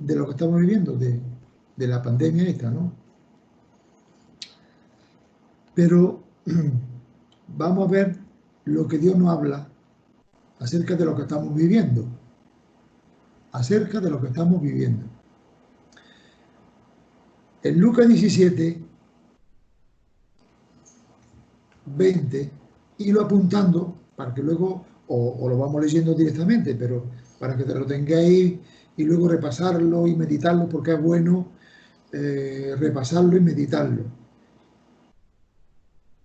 de lo que estamos viviendo, de la pandemia esta, ¿no? Pero vamos a ver lo que Dios nos habla acerca de lo que estamos viviendo. Acerca de lo que estamos viviendo. En Lucas 17, 20, irlo apuntando para que luego, o lo vamos leyendo directamente, pero para que te lo tengáis y luego repasarlo y meditarlo, porque es bueno repasarlo y meditarlo.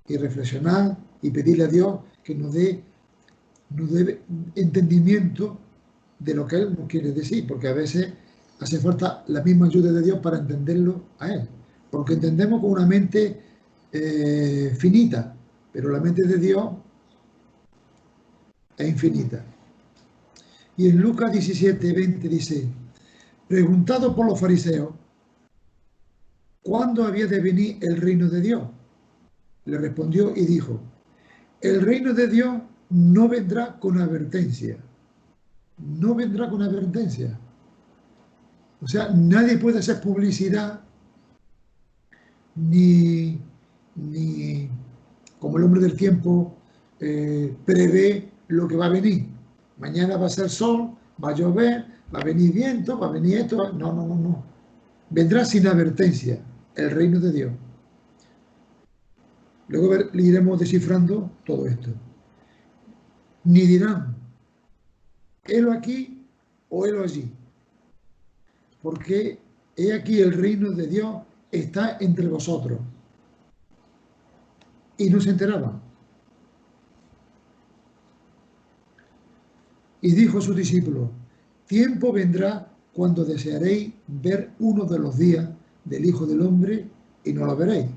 Y reflexionar y pedirle a Dios que nos dé entendimiento de lo que Él nos quiere decir, porque a veces hace falta la misma ayuda de Dios para entenderlo a Él, porque entendemos con una mente finita, pero la mente de Dios es infinita. Y en Lucas 17, 20 dice, preguntado por los fariseos, ¿cuándo había de venir el reino de Dios? Le respondió y dijo, el reino de Dios no vendrá con advertencia. No vendrá con advertencia. O sea, nadie puede hacer publicidad ni como el hombre del tiempo prevé lo que va a venir. Mañana va a ser sol, va a llover, va a venir viento, va a venir esto. No, no, no, no. Vendrá sin advertencia el reino de Dios. Luego iremos descifrando todo esto. Ni dirán, helo aquí o helo allí. Porque he aquí el reino de Dios está entre vosotros. Y no se enteraban. Y dijo a sus discípulos, tiempo vendrá cuando desearéis ver uno de los días del Hijo del Hombre y no lo veréis.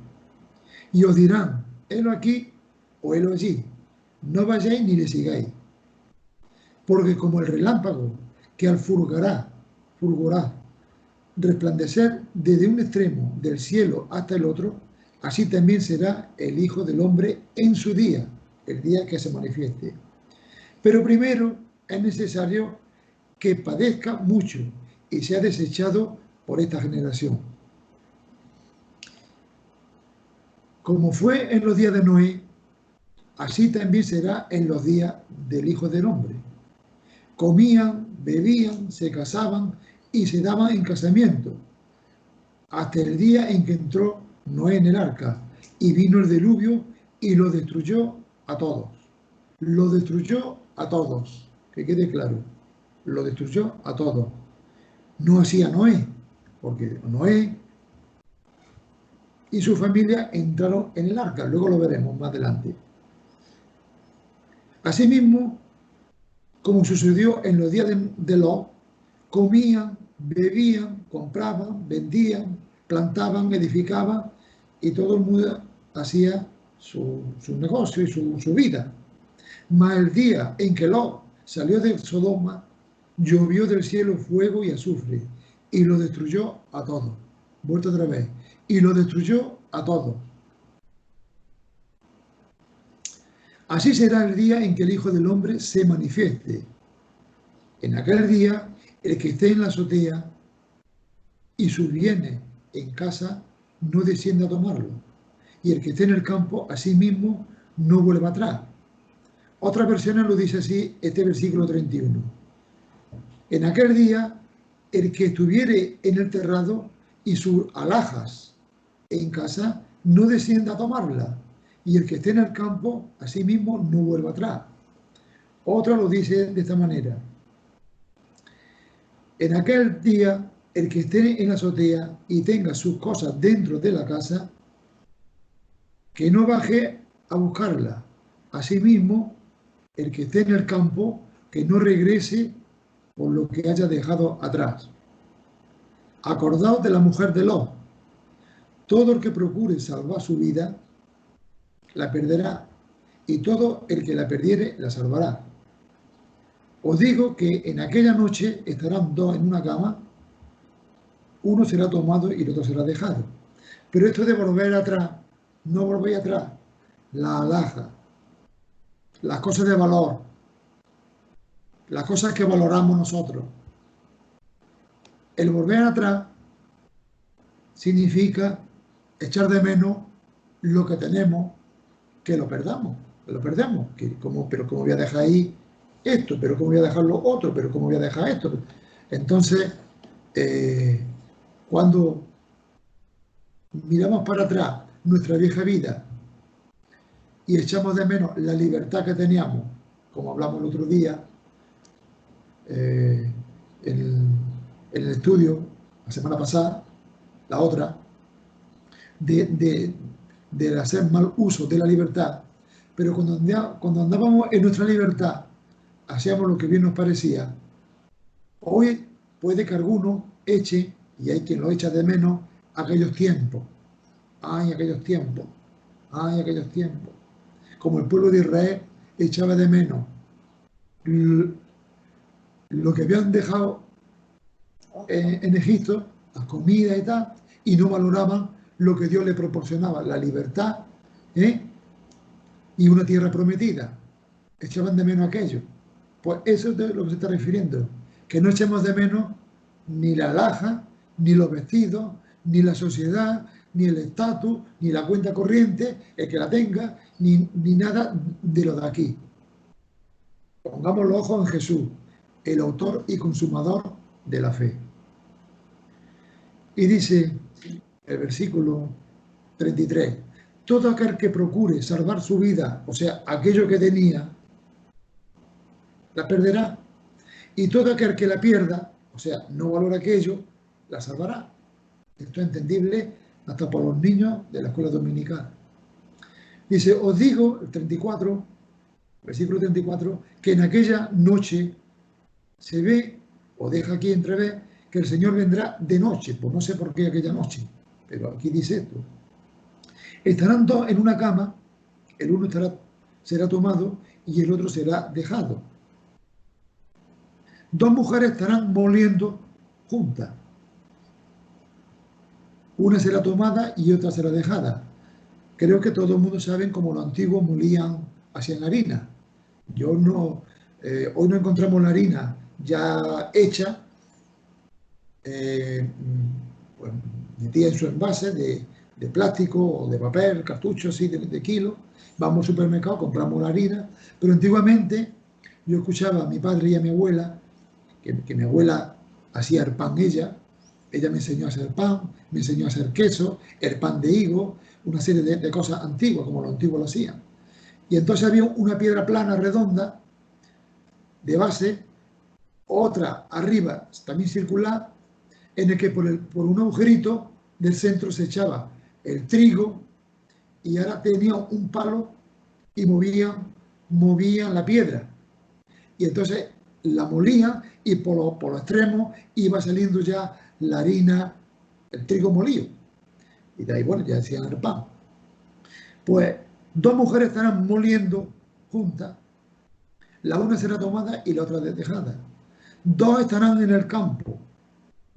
Y os dirán, helo aquí o helo allí. No vayáis ni le sigáis. Porque como el relámpago que al fulgurará, resplandecer desde un extremo del cielo hasta el otro, así también será el Hijo del Hombre en su día, el día que se manifieste. Pero primero es necesario que padezca mucho y sea desechado por esta generación. Como fue en los días de Noé, así también será en los días del Hijo del Hombre. Comían, bebían, se casaban y se daban en casamiento, hasta el día en que entró Noé en el arca y vino el diluvio y lo destruyó a todos. Lo destruyó a todos, que quede claro, lo destruyó a todos. No hacía Noé, porque Noé y su familia entraron en el arca, luego lo veremos más adelante. Asimismo, como sucedió en los días de Lot, comían, bebían, compraban, vendían, plantaban, edificaban y todo el mundo hacía su negocio y su vida. Mas el día en que Lot salió de Sodoma, llovió del cielo fuego y azufre y lo destruyó a todos. Vuelta otra vez. Y lo destruyó a todos. Así será el día en que el Hijo del Hombre se manifieste. En aquel día, el que esté en la azotea y sus bienes en casa, no descienda a tomarlo. Y el que esté en el campo, asimismo, no vuelva atrás. Otras versiones lo dice así, este versículo 31. En aquel día, el que estuviere en el terrado y sus alhajas en casa, no descienda a tomarla. Y el que esté en el campo, asimismo, no vuelva atrás. Otra lo dice de esta manera. En aquel día, el que esté en la azotea y tenga sus cosas dentro de la casa, que no baje a buscarla. Asimismo, el que esté en el campo, que no regrese por lo que haya dejado atrás. Acordaos de la mujer de Lot. Todo el que procure salvar su vida, la perderá, y todo el que la perdiere, la salvará. Os digo que en aquella noche estarán dos en una cama, uno será tomado y el otro será dejado. Pero esto de volver atrás, no volvéis atrás, la alhaja, las cosas de valor, las cosas que valoramos nosotros. El volver atrás significa echar de menos lo que tenemos, que lo perdamos, pero cómo voy a dejar ahí esto, pero cómo voy a dejar lo otro, pero cómo voy a dejar esto. Entonces, cuando miramos para atrás nuestra vieja vida y echamos de menos la libertad que teníamos, como hablamos el otro día, en el estudio, la semana pasada, la otra, de hacer mal uso de la libertad, pero cuando andábamos en nuestra libertad, hacíamos lo que bien nos parecía. Hoy puede que alguno eche, y hay quien lo echa de menos, aquellos tiempos. Ay, aquellos tiempos. Ay, aquellos tiempos. Como el pueblo de Israel echaba de menos lo que habían dejado en Egipto, las comidas y tal, y no valoraban lo que Dios le proporcionaba, la libertad, y una tierra prometida. Echaban de menos aquello. Pues eso es de lo que se está refiriendo, que no echemos de menos ni la alhaja, ni los vestidos, ni la sociedad, ni el estatus, ni la cuenta corriente, el que la tenga, ni nada de lo de aquí. Pongamos los ojos en Jesús, el autor y consumador de la fe. Y dice el versículo 33, todo aquel que procure salvar su vida, o sea, aquello que tenía, la perderá. Y todo aquel que la pierda, o sea, no valora aquello, la salvará. Esto es entendible hasta por los niños de la escuela dominical. Dice, os digo, el 34, versículo 34, que en aquella noche se ve, o deja aquí entrever, que el Señor vendrá de noche. Pues no sé por qué aquella noche, pero aquí dice esto. Estarán dos en una cama, el uno será tomado y el otro será dejado. Dos mujeres estarán moliendo juntas. Una será tomada y otra será dejada. Creo que todo el mundo sabe cómo los antiguos molían, hacían harina. Hoy no encontramos la harina ya hecha, pues, metida en su envase de plástico o de papel, cartucho así de kilo. Vamos al supermercado, compramos la harina. Pero antiguamente yo escuchaba a mi padre y a mi abuela, que mi abuela hacía el pan ella me enseñó a hacer pan, me enseñó a hacer queso, el pan de higo, una serie de cosas antiguas, como los antiguos lo hacían. Y entonces había una piedra plana, redonda, de base, otra arriba, también circular, en el que por un agujerito del centro se echaba el trigo y ahora tenía un palo y movían la piedra. Y entonces la molían y por los extremos iba saliendo ya la harina, el trigo molido. Y de ahí, bueno, ya decían el pan. Pues dos mujeres estarán moliendo juntas. La una será tomada y la otra dejada. Dos estarán en el campo.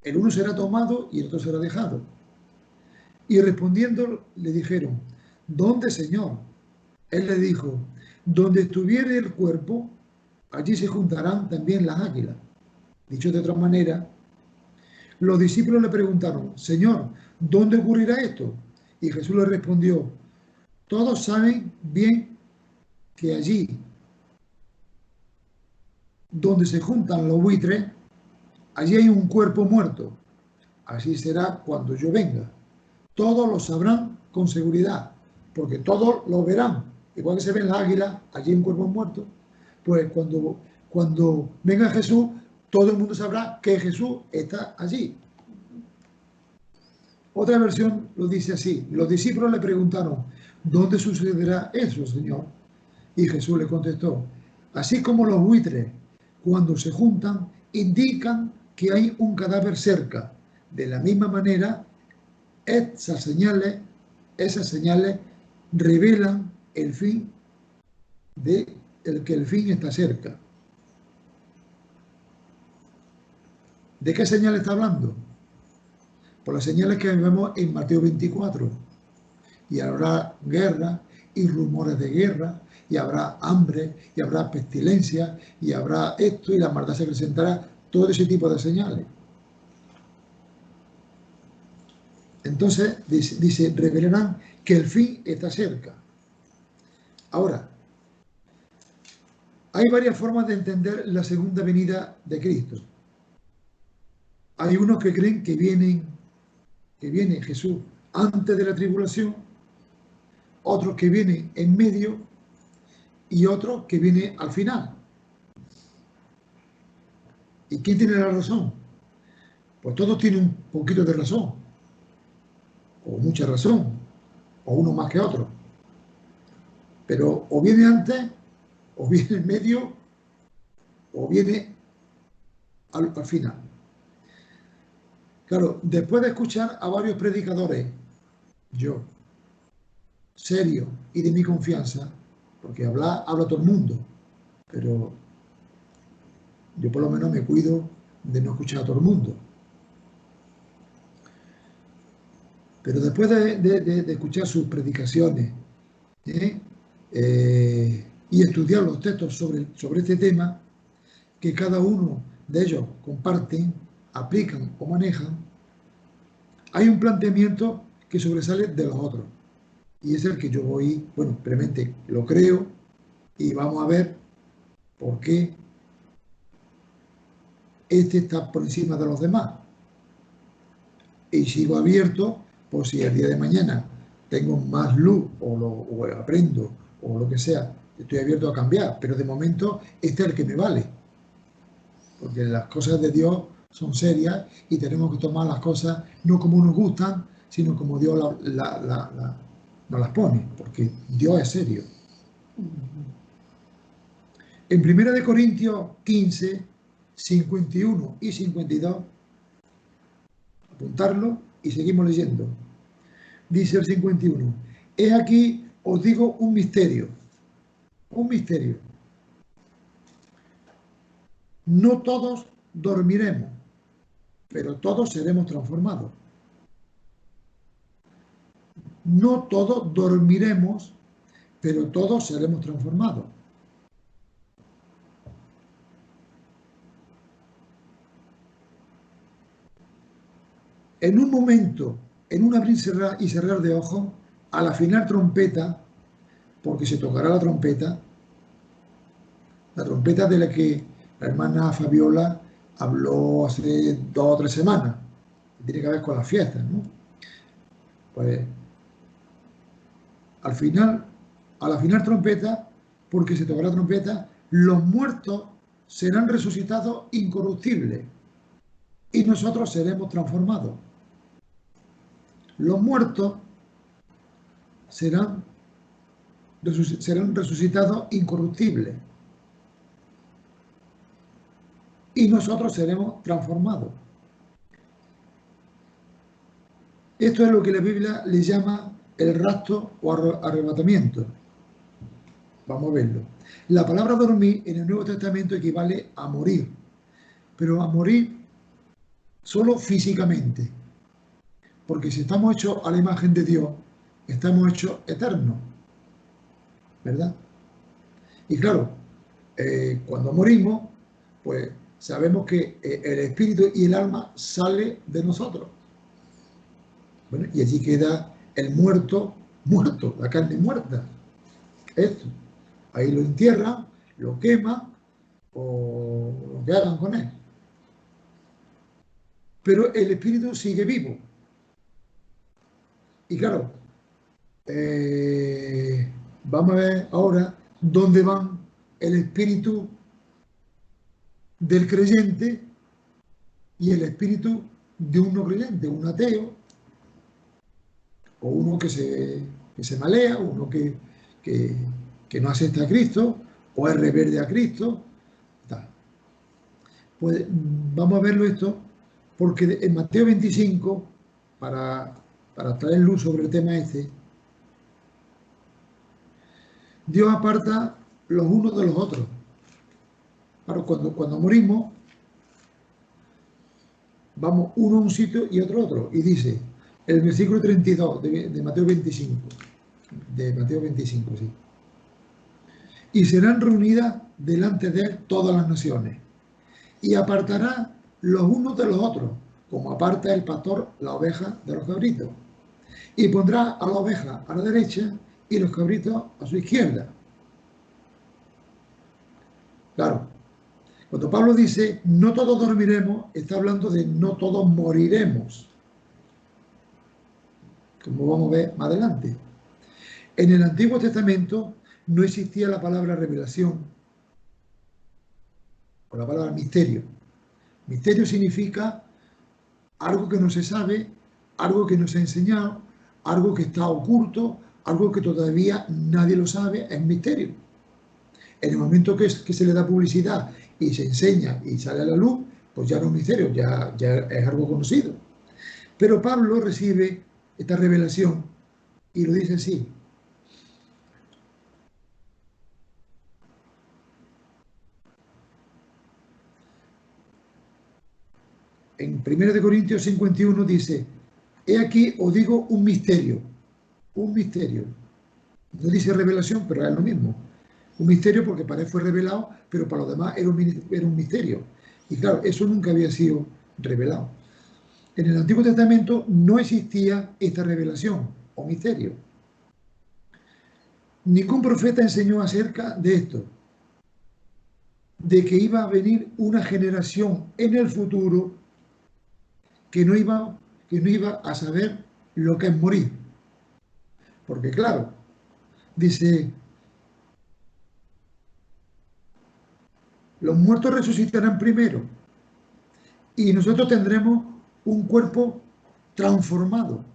El uno será tomado y el otro será dejado. Y respondiendo le dijeron, ¿dónde, Señor? Él le dijo, donde estuviere el cuerpo, allí se juntarán también las águilas. Dicho de otra manera, los discípulos le preguntaron, Señor, ¿dónde ocurrirá esto? Y Jesús le respondió, todos saben bien que allí donde se juntan los buitres, allí hay un cuerpo muerto. Así será cuando yo venga. Todos lo sabrán con seguridad, porque todos lo verán. Igual que se ven las águilas, allí hay un cuerpo muerto. Pues cuando venga Jesús, todo el mundo sabrá que Jesús está allí. Otra versión lo dice así. Los discípulos le preguntaron, ¿dónde sucederá eso, Señor? Y Jesús le contestó, así como los buitres, cuando se juntan, indican que hay un cadáver cerca. De la misma manera, esas señales revelan el fin que el fin está cerca. ¿De qué señal está hablando? Por las señales que vemos en Mateo 24. Y habrá guerra y rumores de guerra, y habrá hambre, y habrá pestilencia, y habrá esto, y la maldad se presentará, todo ese tipo de señales. Entonces, dice, revelarán que el fin está cerca. Ahora, hay varias formas de entender la segunda venida de Cristo. Hay unos que creen que viene Jesús antes de la tribulación, otros que viene en medio y otros que viene al final. ¿Y quién tiene la razón? Pues todos tienen un poquito de razón, o mucha razón, o uno más que otro. Pero o viene antes, o viene en medio, o viene al final. Claro, después de escuchar a varios predicadores, yo, serio y de mi confianza, porque habla todo el mundo, pero yo por lo menos me cuido de no escuchar a todo el mundo. Pero después de escuchar sus predicaciones y estudiar los textos sobre este tema, que cada uno de ellos comparten, aplican o manejan, hay un planteamiento que sobresale de los otros. Y es el que yo voy, bueno, realmente lo creo y vamos a ver por qué este está por encima de los demás. Y sigo abierto por si el día de mañana tengo más luz o aprendo o lo que sea, estoy abierto a cambiar, pero de momento este es el que me vale. Porque las cosas de Dios son serias y tenemos que tomar las cosas no como nos gustan, sino como Dios nos las pone, porque Dios es serio. En 1 Corintios 15, 51 y 52, apuntarlo y seguimos leyendo. Dice el 51, he aquí os digo un misterio, un misterio. No todos dormiremos, pero todos seremos transformados. No todos dormiremos, pero todos seremos transformados. En un momento, en un abrir y cerrar de ojos, al afinar trompeta, porque se tocará la trompeta de la que la hermana Fabiola habló hace 2 o 3 semanas, que tiene que ver con las fiestas, ¿no? Pues al afinar trompeta, porque se tocará trompeta, los muertos serán resucitados incorruptibles y nosotros seremos transformados. Los muertos serán resucitados incorruptibles y nosotros seremos transformados. Esto es lo que la Biblia le llama el rapto o arrebatamiento. Vamos a verlo. La palabra dormir en el Nuevo Testamento equivale a morir, pero a morir solo físicamente, porque si estamos hechos a la imagen de Dios, estamos hechos eternos, ¿verdad? Y claro, cuando morimos, pues sabemos que el espíritu y el alma sale de nosotros. Bueno, y allí queda el muerto, la carne muerta. Esto. Ahí lo entierran, lo queman o lo que hagan con él. Pero el espíritu sigue vivo. Y claro, vamos a ver ahora dónde van el espíritu del creyente y el espíritu de un no creyente, un ateo, o uno que se malea, uno que no acepta a Cristo, o es rebelde a Cristo. Tal. Pues vamos a verlo esto, porque en Mateo 25, para traer luz sobre el tema este, Dios aparta los unos de los otros. Claro, cuando morimos, vamos uno a un sitio y otro a otro. Y dice, el versículo 32 de Mateo 25, sí. Y serán reunidas delante de él todas las naciones, y apartará los unos de los otros, como aparta el pastor la oveja de los cabritos. Y pondrá a la oveja a la derecha y los cabritos a su izquierda. Claro, cuando Pablo dice no todos dormiremos, está hablando de no todos moriremos, como vamos a ver más adelante. En el Antiguo Testamento no existía la palabra revelación o la palabra misterio. Misterio significa algo que no se sabe, algo que no se ha enseñado, algo que está oculto, algo que todavía nadie lo sabe, es misterio. En el momento que se le da publicidad y se enseña y sale a la luz, pues ya no es misterio, ya es algo conocido. Pero Pablo recibe esta revelación y lo dice así. En 1 Corintios 51 dice, he aquí os digo un misterio, un misterio. No dice revelación, pero es lo mismo. Un misterio porque para él fue revelado, pero para los demás era un misterio. Y claro, eso nunca había sido revelado. En el Antiguo Testamento no existía esta revelación o misterio. Ningún profeta enseñó acerca de esto, de que iba a venir una generación en el futuro que no iba a saber lo que es morir. Porque claro, dice, los muertos resucitarán primero y nosotros tendremos un cuerpo transformado.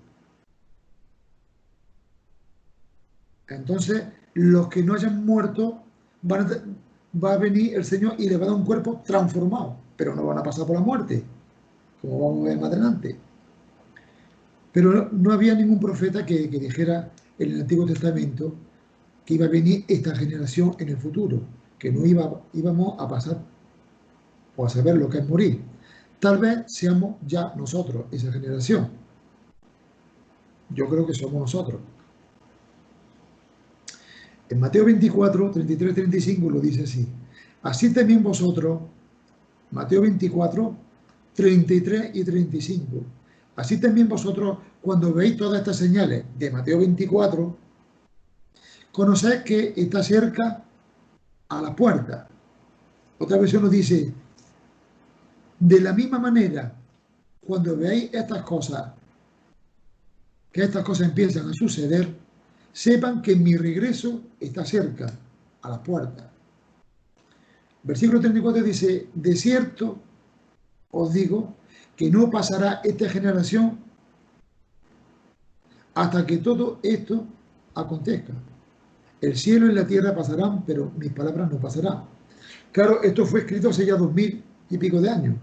Entonces, los que no hayan muerto, va a venir el Señor y les va a dar un cuerpo transformado, pero no van a pasar por la muerte, como vamos a ver más adelante. Pero no había ningún profeta que dijera en el Antiguo Testamento que iba a venir esta generación en el futuro, que no íbamos a pasar o a saber lo que es morir. Tal vez seamos ya nosotros, esa generación. Yo creo que somos nosotros. En Mateo 24, 33, 35 lo dice así. Así también vosotros, Mateo 24, 33 y 35. Así también vosotros, cuando veis todas estas señales de Mateo 24, conocéis que está cerca a la puerta. Otra versión nos dice, de la misma manera, cuando veáis estas cosas, que estas cosas empiezan a suceder, sepan que mi regreso está cerca, a la puerta. Versículo 34 dice, de cierto os digo que no pasará esta generación hasta que todo esto acontezca. El cielo y la tierra pasarán, pero mis palabras no pasarán. Claro, esto fue escrito hace ya 2000 y pico de años.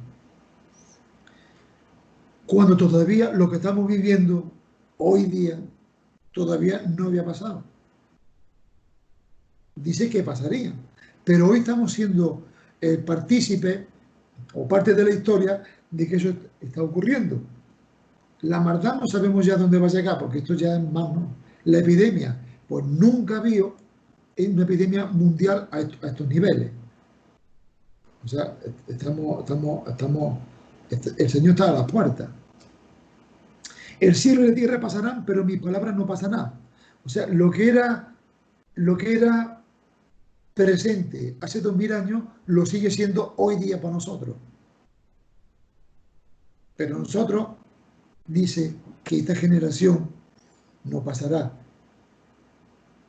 Cuando todavía lo que estamos viviendo hoy día todavía no había pasado. Dice que pasaría, pero hoy estamos siendo partícipes o parte de la historia de que eso está ocurriendo. La maldad no sabemos ya dónde va a llegar, porque esto ya es más, ¿no? La epidemia, pues nunca había una epidemia mundial a estos niveles. O sea, el Señor está a la puerta. El cielo y la tierra pasarán, pero mis palabras no pasarán. O sea, lo que era presente hace 2000 años, lo sigue siendo hoy día para nosotros. Pero nosotros, dice que esta generación no pasará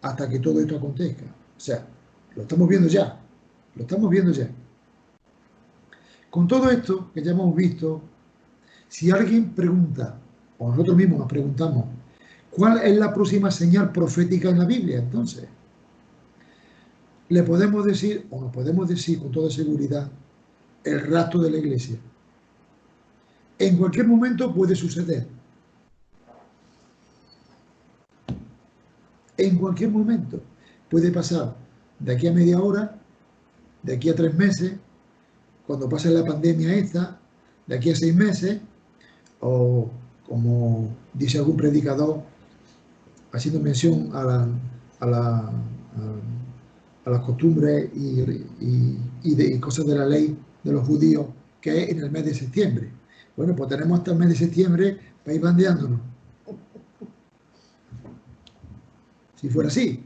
hasta que todo esto acontezca. O sea, lo estamos viendo ya. Lo estamos viendo ya. Con todo esto que ya hemos visto, si alguien pregunta, o nosotros mismos nos preguntamos, ¿cuál es la próxima señal profética en la Biblia? Entonces, le podemos decir, o nos podemos decir con toda seguridad, el rapto de la iglesia. En cualquier momento puede suceder. En cualquier momento puede pasar de aquí a media hora, de aquí a 3 meses, cuando pase la pandemia esta, de aquí a 6 meses, o como dice algún predicador, haciendo mención a las costumbres y cosas de la ley de los judíos, que es en el mes de septiembre. Bueno, pues tenemos hasta el mes de septiembre para ir bandeándonos. Si fuera así.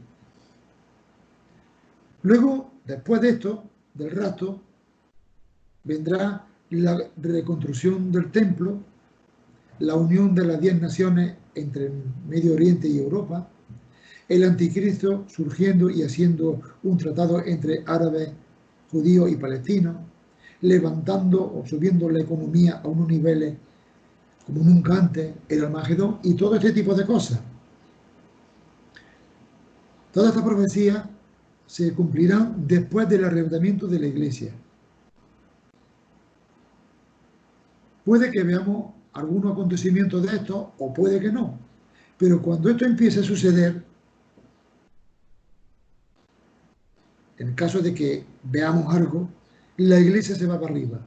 Luego, después de esto, del rapto, vendrá la reconstrucción del templo, la unión de las 10 naciones entre Medio Oriente y Europa, el anticristo surgiendo y haciendo un tratado entre árabes, judíos y palestinos, levantando o subiendo la economía a unos niveles como nunca antes, el Armagedón y todo este tipo de cosas. Todas estas profecías se cumplirán después del arrebatamiento de la iglesia. Puede que veamos algunos acontecimientos de estos o puede que no, pero cuando esto empiece a suceder, en el caso de que veamos algo, la iglesia se va para arriba.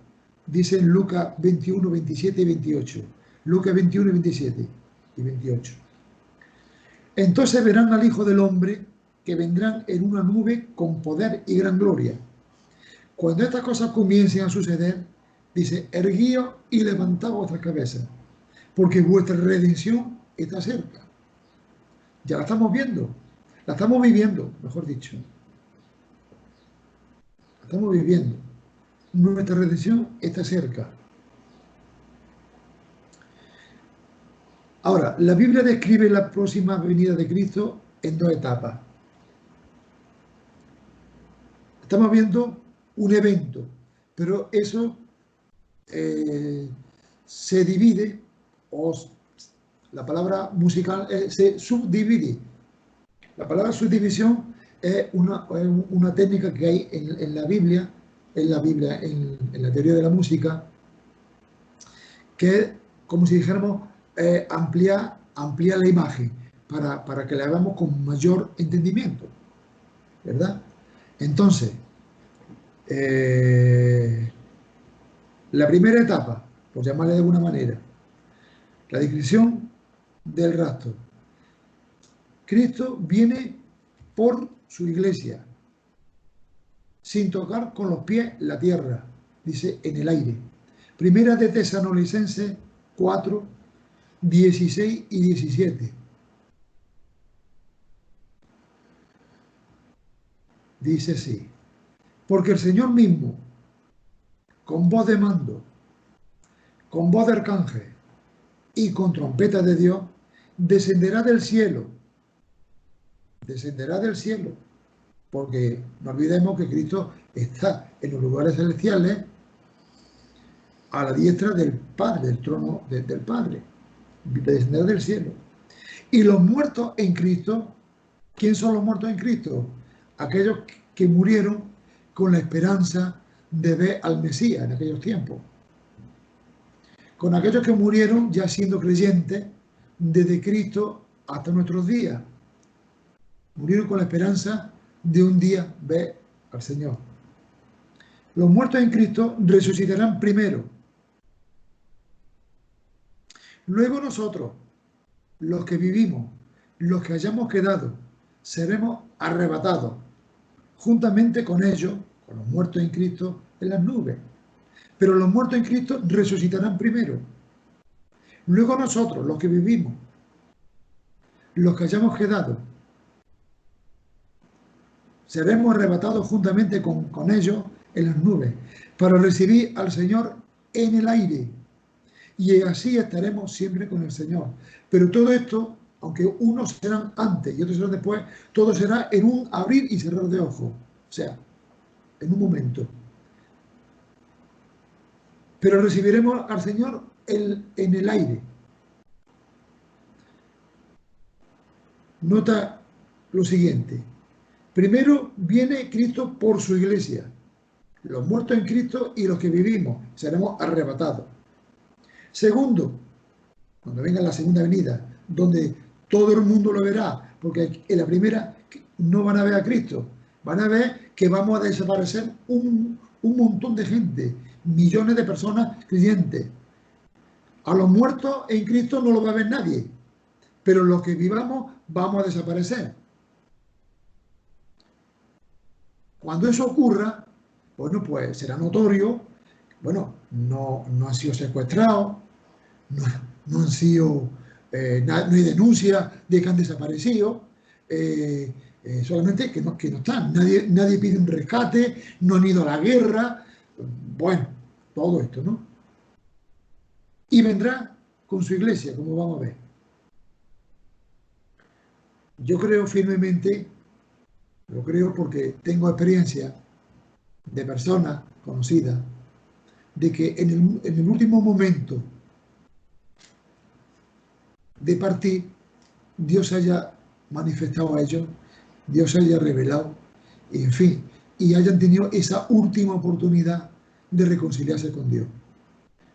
Dice en Lucas 21, 27 y 28. Lucas 21, 27 y 28. Entonces verán al Hijo del Hombre que vendrán en una nube con poder y gran gloria. Cuando estas cosas comiencen a suceder, dice, erguíos y levantad vuestras cabezas, porque vuestra redención está cerca. Ya la estamos viendo, la estamos viviendo, mejor dicho. La estamos viviendo. Nuestra redención está cerca. Ahora, la Biblia describe la próxima venida de Cristo en 2 etapas. Estamos viendo un evento, pero eso se divide, o la palabra musical se subdivide. La palabra subdivisión es una técnica que hay en la Biblia, en la teoría de la música, que es como si dijéramos ampliar la imagen para que la hagamos con mayor entendimiento, ¿verdad? Entonces, la primera etapa, por llamarle de alguna manera, la descripción del rapto. Cristo viene por su iglesia, sin tocar con los pies la tierra, dice en el aire. Primera de Tesalonicenses 4, 16 y 17. Dice así, porque el Señor mismo, con voz de mando, con voz de arcángel y con trompeta de Dios, descenderá del cielo, porque no olvidemos que Cristo está en los lugares celestiales a la diestra del Padre, del trono del Padre, descenderá del cielo. Y los muertos en Cristo, ¿quién son los muertos en Cristo? Aquellos que murieron con la esperanza de ver al Mesías en aquellos tiempos. Con aquellos que murieron ya siendo creyentes desde Cristo hasta nuestros días. Murieron con la esperanza de un día ver al Señor. Los muertos en Cristo resucitarán primero. Luego nosotros, los que vivimos, los que hayamos quedado, seremos arrebatados juntamente con ellos, con los muertos en Cristo, en las nubes. Pero los muertos en Cristo resucitarán primero. Luego nosotros, los que vivimos, los que hayamos quedado, seremos arrebatados juntamente con ellos en las nubes, para recibir al Señor en el aire. Y así estaremos siempre con el Señor. Pero todo esto, aunque unos serán antes y otros serán después, todo será en un abrir y cerrar de ojos. O sea, en un momento. Pero recibiremos al Señor en el aire. Nota lo siguiente. Primero viene Cristo por su iglesia. Los muertos en Cristo y los que vivimos seremos arrebatados. Segundo, cuando venga la segunda venida, donde todo el mundo lo verá, porque en la primera no van a ver a Cristo, van a ver que vamos a desaparecer un montón de gente, millones de personas creyentes. A los muertos en Cristo no lo va a ver nadie, pero los que vivamos vamos a desaparecer. Cuando eso ocurra, bueno, pues será notorio bueno, no han sido secuestrados, no, no han sido, no hay denuncias de que han desaparecido, solamente que no están. Nadie pide un rescate, no han ido a la guerra, bueno, todo esto, ¿no? Y vendrá con su iglesia, como vamos a ver. Yo creo firmemente, lo creo porque tengo experiencia de personas conocidas, de que en el último momento de partir, Dios haya manifestado a ellos, Dios haya revelado, en fin, y hayan tenido esa última oportunidad de reconciliarse con Dios.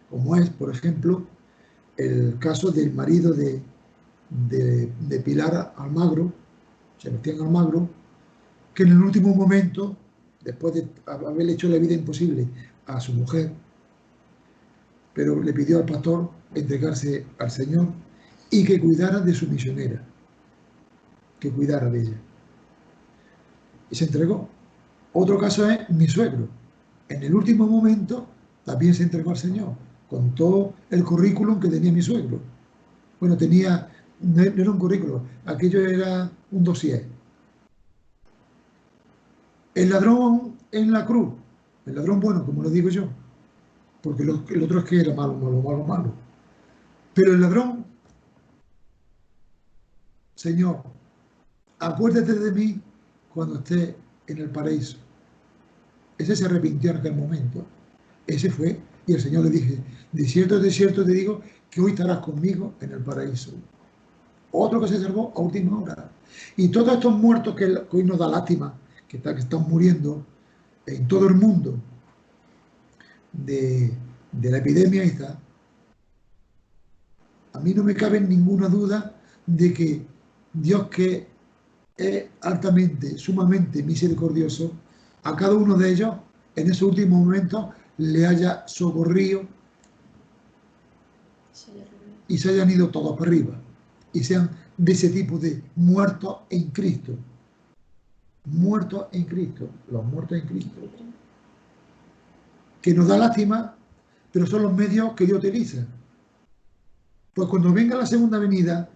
Como es, por ejemplo, el caso del marido de Pilar Almagro, Sebastián Almagro, que en el último momento, después de haberle hecho la vida imposible a su mujer, pero le pidió al pastor entregarse al Señor y que cuidara de su misionera, que cuidara de ella. Y se entregó. Otro caso es mi suegro. En el último momento también se entregó al Señor, con todo el currículum que tenía mi suegro. Bueno, no era un currículum, aquello era un dossier. El ladrón en la cruz, el ladrón bueno, como lo digo yo, porque el otro es que era malo, malo, malo, malo. Pero el ladrón, Señor, acuérdate de mí cuando esté en el paraíso. Ese se arrepintió en aquel momento. Ese fue, y el Señor le dije, de cierto te digo, que hoy estarás conmigo en el paraíso. Otro que se salvó a última hora. Y todos estos muertos que hoy nos da lástima, que están muriendo en todo el mundo de, de la epidemia esta, a mí no me cabe ninguna duda de que Dios, que es altamente, sumamente misericordioso, a cada uno de ellos en esos últimos momentos le haya socorrido y se hayan ido todos para arriba y sean de ese tipo de muertos en Cristo. Muertos en Cristo, los muertos en Cristo. Que nos da lástima, pero son los medios que Dios utiliza. Pues cuando venga la segunda venida,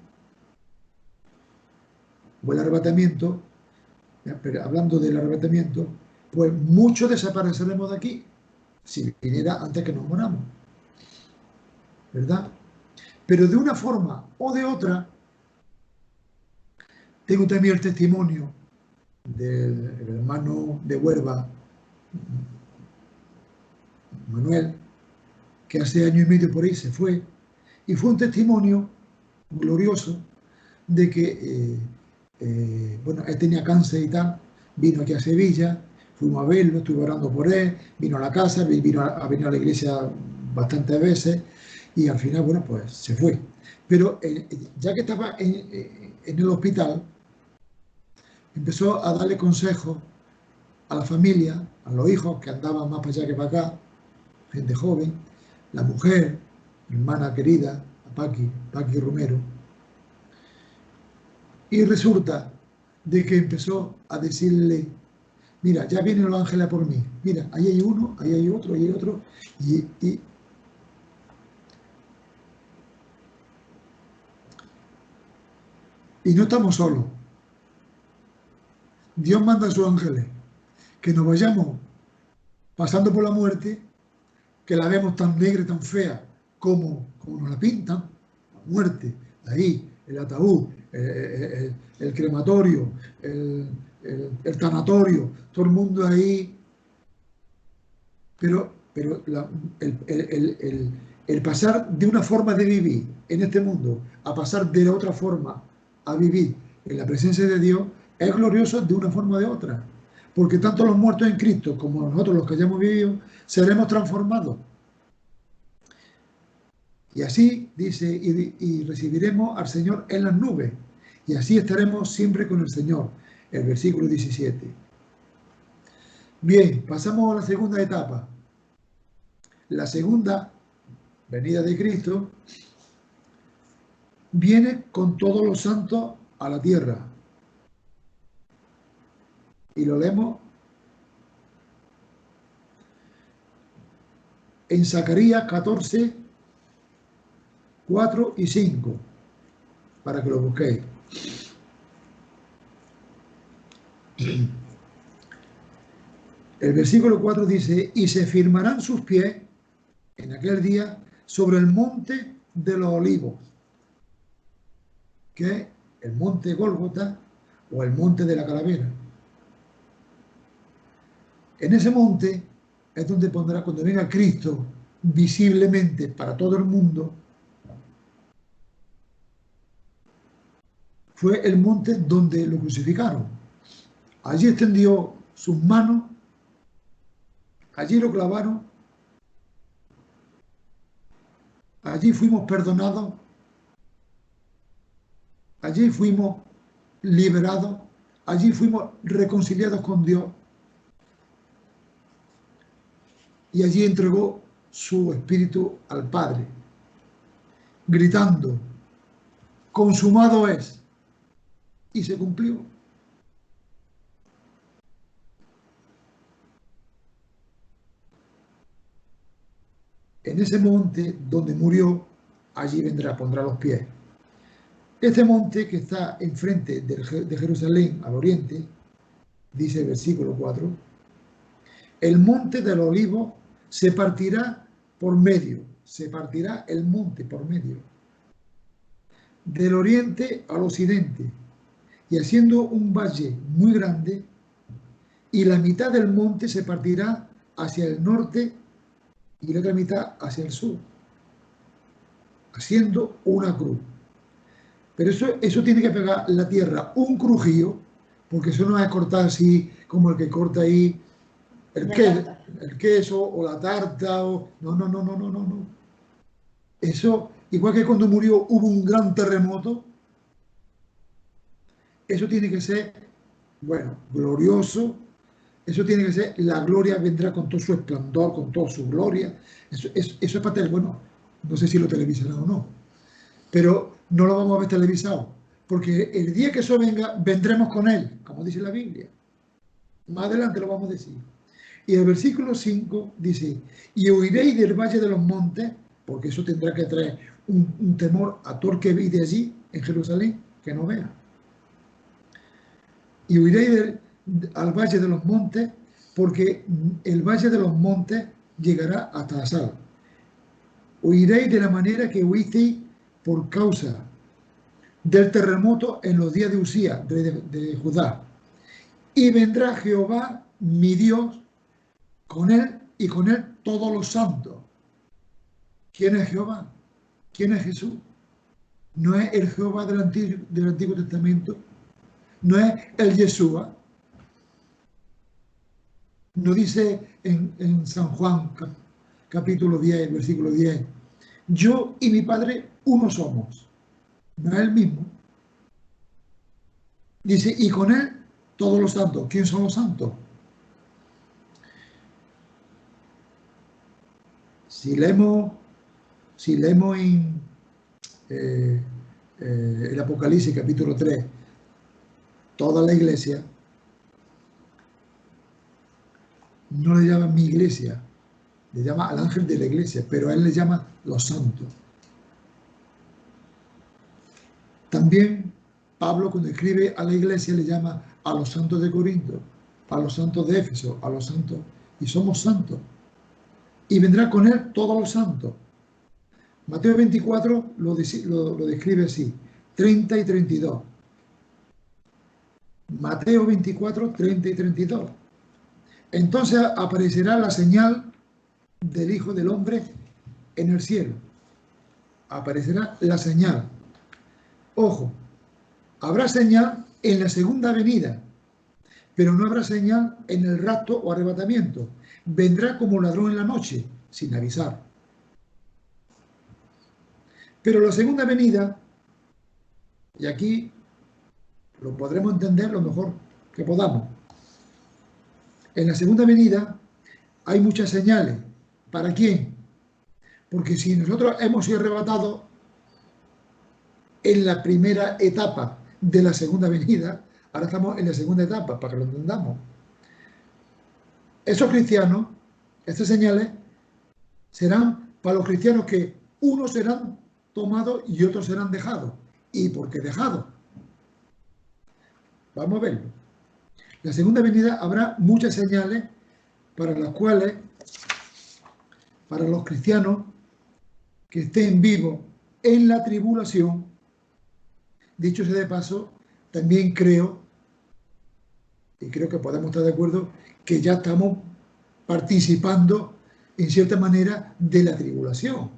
o el arrebatamiento, pero hablando del arrebatamiento, pues muchos desapareceremos de aquí, si viniera antes que nos moramos, ¿verdad? Pero de una forma o de otra, tengo también el testimonio del hermano de Huelva, Manuel, que hace año y medio por ahí se fue, y fue un testimonio glorioso de que, bueno, él tenía cáncer y tal, vino aquí a Sevilla, fuimos a verlo, estuve orando por él, vino a la casa, vino a venir a la iglesia bastantes veces y al final, bueno, pues se fue. Pero ya que estaba en el hospital, empezó a darle consejos a la familia, a los hijos que andaban más para allá que para acá, gente joven, la mujer, mi hermana querida, Paqui Romero. Y resulta de que empezó a decirle, mira, ya vienen los ángeles por mí, mira, ahí hay uno, ahí hay otro, ahí hay otro, y no estamos solos. Dios manda a sus ángeles, que nos vayamos pasando por la muerte, que la vemos tan negra, tan fea, como nos la pintan, la muerte, ahí, el ataúd, el crematorio, el tanatorio, todo el mundo ahí, pero el pasar de una forma de vivir en este mundo a pasar de la otra forma a vivir en la presencia de Dios es glorioso de una forma o de otra. Porque tanto los muertos en Cristo como nosotros los que hayamos vivido seremos transformados. Y así dice, y recibiremos al Señor en las nubes. Y así estaremos siempre con el Señor. El versículo 17. Bien, pasamos a la segunda etapa. La segunda venida de Cristo viene con todos los santos a la tierra. Y lo leemos en Zacarías 14, 4 y 5, para que lo busquéis. El versículo 4 dice, y se firmarán sus pies en aquel día sobre el monte de los olivos, que es el monte Gólgota o el monte de la calavera. En ese monte es donde pondrá, cuando venga Cristo visiblemente para todo el mundo, fue el monte donde lo crucificaron. Allí extendió sus manos, allí lo clavaron, allí fuimos perdonados, allí fuimos liberados, allí fuimos reconciliados con Dios y allí entregó su espíritu al Padre, gritando, consumado es, y se cumplió. En ese monte donde murió, allí vendrá, pondrá los pies. Este monte que está enfrente de Jerusalén al oriente, dice el versículo 4, el monte del olivo se partirá por medio, se partirá el monte por medio, del oriente al occidente, y haciendo un valle muy grande, y la mitad del monte se partirá hacia el norte y la otra mitad hacia el sur, haciendo una cruz. Pero eso tiene que pegar la tierra un crujido, porque eso no es cortar así como el que corta ahí el queso o la tarta. No. Eso, igual que cuando murió hubo un gran terremoto, eso tiene que ser, bueno, glorioso. Eso tiene que ser, la gloria vendrá con todo su esplendor, con toda su gloria. Eso es para tener, bueno, no sé si lo televisarán o no, pero no lo vamos a ver televisado, porque el día que eso venga, vendremos con él, como dice la Biblia. Más adelante lo vamos a decir. Y el versículo 5 dice, y huiréis del valle de los montes, porque eso tendrá que traer un temor a todo el que vive allí, en Jerusalén, que no vea. Y huiréis al valle de los montes, porque el valle de los montes llegará hasta Asal. Huiréis de la manera que huisteis por causa del terremoto en los días de Usías, de Judá. Y vendrá Jehová, mi Dios, con él y con él todos los santos. ¿Quién es Jehová? ¿Quién es Jesús? No es el Jehová del Antiguo Testamento, no es el Yeshua. No dice en San Juan capítulo 10, versículo 10, yo y mi Padre uno somos. No es el mismo. Dice, y con él todos los santos. ¿Quién son los santos? Si leemos en el Apocalipsis capítulo 3, toda la iglesia, no le llama mi iglesia, le llama al ángel de la iglesia, pero a él le llama los santos. También Pablo, cuando escribe a la iglesia, le llama a los santos de Corinto, a los santos de Éfeso, a los santos, y somos santos. Y vendrá con él todos los santos. Mateo 24 lo describe así, 30 y 32. Mateo 24, 30 y 32. Entonces aparecerá la señal del Hijo del Hombre en el cielo. Aparecerá la señal. Ojo, habrá señal en la segunda venida, pero no habrá señal en el rapto o arrebatamiento. Vendrá como ladrón en la noche, sin avisar. Pero la segunda venida, y aquí lo podremos entender lo mejor que podamos. En la segunda venida hay muchas señales. ¿Para quién? Porque si nosotros hemos sido arrebatados en la primera etapa de la segunda venida, ahora estamos en la segunda etapa, para que lo entendamos. Esos cristianos, estas señales, serán para los cristianos que unos serán tomados y otros serán dejados. ¿Y por qué dejados? Vamos a verlo. La segunda venida habrá muchas señales para las cuales, para los cristianos que estén vivos en la tribulación, dicho sea de paso, también creo, y creo que podemos estar de acuerdo, que ya estamos participando en cierta manera de la tribulación.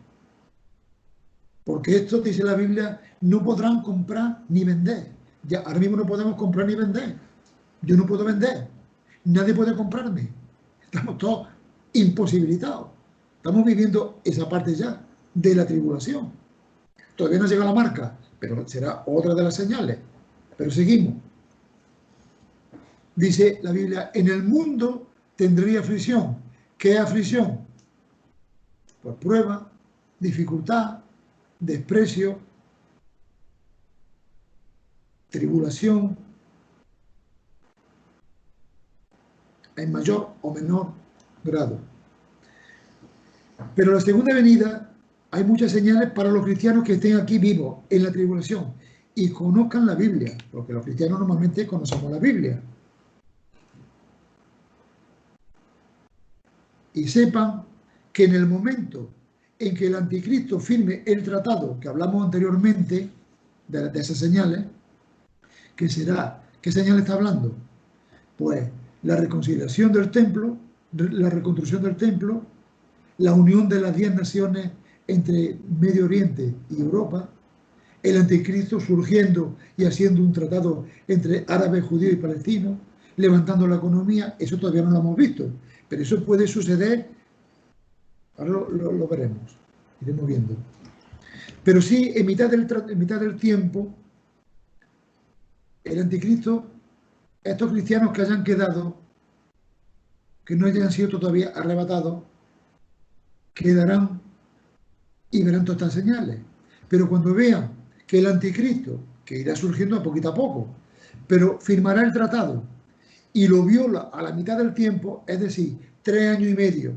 Porque esto, dice la Biblia, no podrán comprar ni vender. Ya ahora mismo no podemos comprar ni vender. Yo no puedo vender. Nadie puede comprarme. Estamos todos imposibilitados. Estamos viviendo esa parte ya de la tribulación. Todavía no llega la marca, pero será otra de las señales. Pero seguimos. Dice la Biblia, en el mundo tendría aflicción. ¿Qué es aflicción? Pues prueba, dificultad, desprecio, tribulación, en mayor o menor grado. Pero en la segunda venida hay muchas señales para los cristianos que estén aquí vivos en la tribulación y conozcan la Biblia, porque los cristianos normalmente conocemos la Biblia. Y sepan que en el momento en que el anticristo firme el tratado que hablamos anteriormente, de esas señales, ¿qué será? ¿Qué señal está hablando? Pues la reconciliación del templo, la reconstrucción del templo, la unión de las 10 naciones entre Medio Oriente y Europa, el anticristo surgiendo y haciendo un tratado entre árabes, judíos y palestinos, levantando la economía. Eso todavía no lo hemos visto, pero eso puede suceder, ahora lo veremos, iremos viendo. Pero sí, en mitad del tiempo, el anticristo, estos cristianos que hayan quedado, que no hayan sido todavía arrebatados, quedarán y verán todas estas señales. Pero cuando vean que el anticristo, que irá surgiendo a poco, pero firmará el tratado y lo viola a la mitad del tiempo, es decir, 3 años y medio,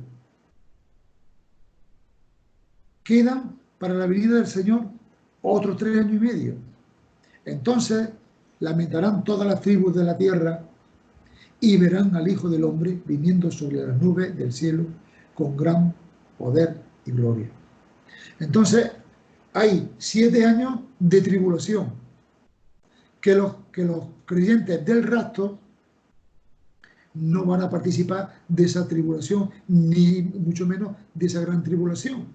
quedan para la venida del Señor otros 3 años y medio. Entonces lamentarán todas las tribus de la tierra y verán al Hijo del Hombre viniendo sobre las nubes del cielo con gran poder y gloria. Entonces hay 7 años de tribulación que los creyentes del rapto no van a participar de esa tribulación, ni mucho menos de esa gran tribulación.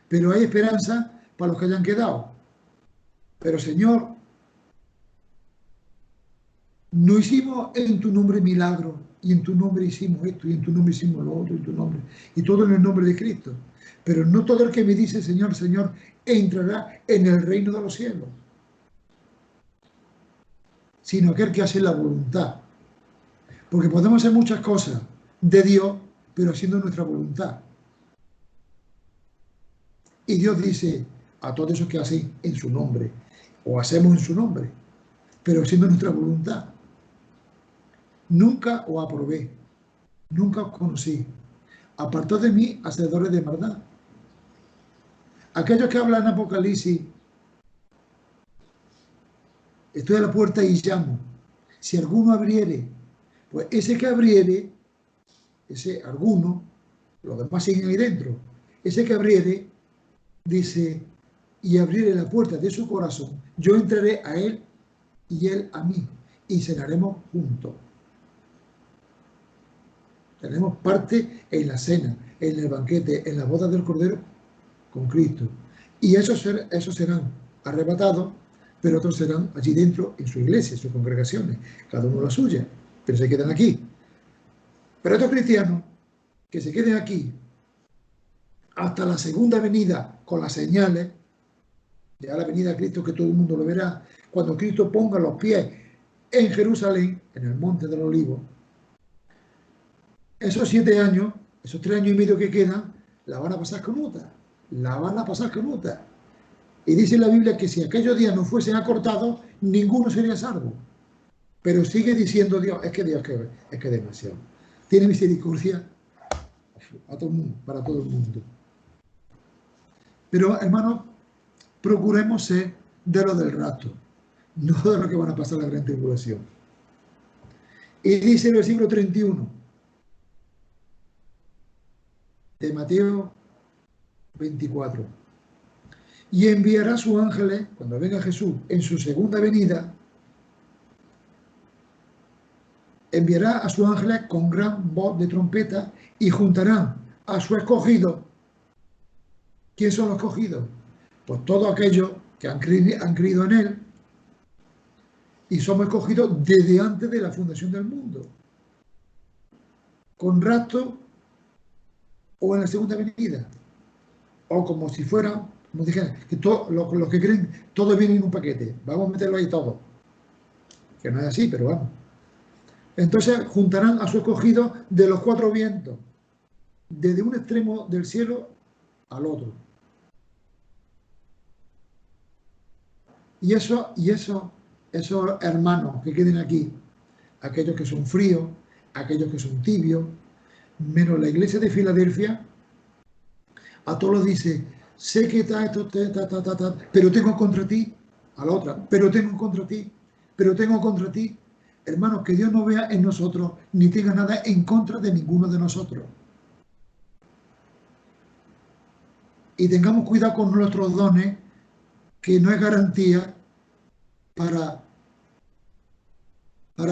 Pero hay esperanza para los que hayan quedado. Pero Señor, no hicimos en tu nombre milagros, y en tu nombre hicimos esto, y en tu nombre hicimos lo otro, y en tu nombre, y todo en el nombre de Cristo. Pero no todo el que me dice Señor, Señor, entrará en el reino de los cielos, sino aquel que hace la voluntad. Porque podemos hacer muchas cosas de Dios, pero haciendo nuestra voluntad. Y Dios dice a todos esos que hacen en su nombre, o hacemos en su nombre, pero haciendo nuestra voluntad. Nunca os aprobé, nunca os conocí. Apartad de mí, hacedores de maldad. Aquellos que hablan en Apocalipsis, estoy a la puerta y llamo. Si alguno abriere, pues ese que abriere, ese alguno, los demás siguen ahí dentro, ese que abriere, dice, y abriere la puerta de su corazón, yo entraré a él y él a mí, y cenaremos juntos. Tenemos parte en la cena, en el banquete, en las bodas del Cordero con Cristo. Y esos serán arrebatados, pero otros serán allí dentro en su iglesia, en sus congregaciones, cada uno la suya, pero se quedan aquí. Pero estos cristianos que se queden aquí hasta la segunda venida con las señales, ya la venida de Cristo que todo el mundo lo verá, cuando Cristo ponga los pies en Jerusalén, en el monte del Olivo, esos 7 años, esos 3 años y medio que quedan, la van a pasar con otra. La van a pasar con otra. Y dice la Biblia que si aquellos días no fuesen acortados, ninguno sería salvo. Pero sigue diciendo Dios, es que Dios es que demasiado. Tiene misericordia a todo el mundo, para todo el mundo. Pero, hermanos, procuremos ser de los del rapto, no de los que van a pasar la gran tribulación. Y dice el versículo 31 de Mateo 24. Y enviará a sus ángeles, cuando venga Jesús en su segunda venida, enviará a sus ángeles con gran voz de trompeta y juntarán a su escogido. ¿Quién son los escogidos? Pues todos aquellos que han creído en Él y somos escogidos desde antes de la fundación del mundo. Con rapto o en la segunda venida. O como si fuera, como dije, que los que creen, todo viene en un paquete. Vamos a meterlo ahí todo. Que no es así, pero vamos. Entonces juntarán a su escogido de los cuatro vientos, desde un extremo del cielo al otro. Y esos hermanos que queden aquí, aquellos que son fríos, aquellos que son tibios, menos la iglesia de Filadelfia, a todos les dice, sé que está esto, pero tengo contra ti, a la otra, pero tengo contra ti, pero tengo contra ti. Hermanos, que Dios no vea en nosotros, ni tenga nada en contra de ninguno de nosotros. Y tengamos cuidado con nuestros dones, que no es garantía para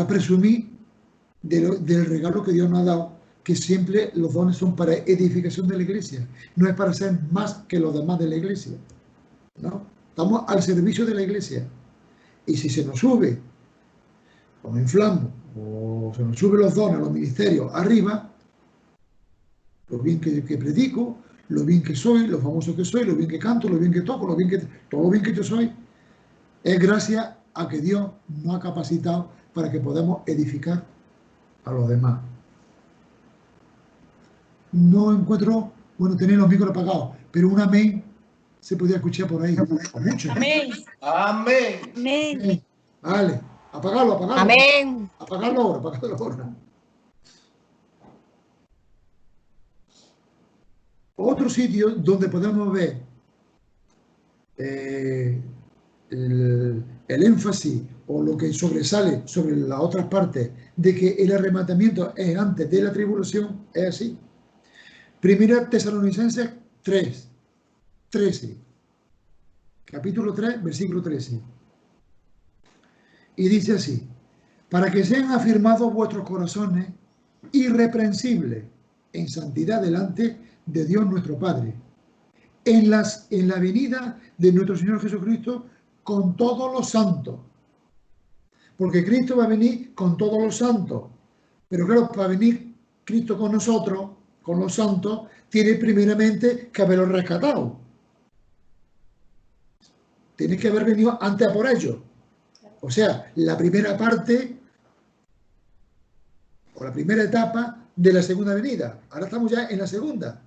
presumir del regalo que Dios nos ha dado, que siempre los dones son para edificación de la iglesia, no es para ser más que los demás de la iglesia, ¿no? Estamos al servicio de la iglesia, y si se nos sube, o nos inflamos, o se nos suben los dones, los ministerios arriba, lo bien que predico, lo bien que soy, lo famoso que soy, lo bien que canto, lo bien que toco, todo lo bien que yo soy, es gracias a que Dios nos ha capacitado para que podamos edificar a los demás. No encuentro, bueno, tenéis los micros apagados, pero un amén se podía escuchar por ahí. Mucho. Amén. Amén. Amén. Vale, apagarlo. Amén. Apagarlo ahora. Otro sitio donde podemos ver el énfasis o lo que sobresale sobre las otras partes de que el arrebatamiento es antes de la tribulación, es así. Primera Tesalonicenses 3, 13. Capítulo 3, versículo 13. Y dice así: para que sean afirmados vuestros corazones irreprensibles en santidad delante de Dios nuestro Padre, en la venida de nuestro Señor Jesucristo con todos los santos. Porque Cristo va a venir con todos los santos. Pero claro, para venir Cristo con nosotros, con los santos, tiene primeramente que haberlos rescatado. Tiene que haber venido antes a por ellos. O sea, la primera parte o la primera etapa de la segunda venida. Ahora estamos ya en la segunda.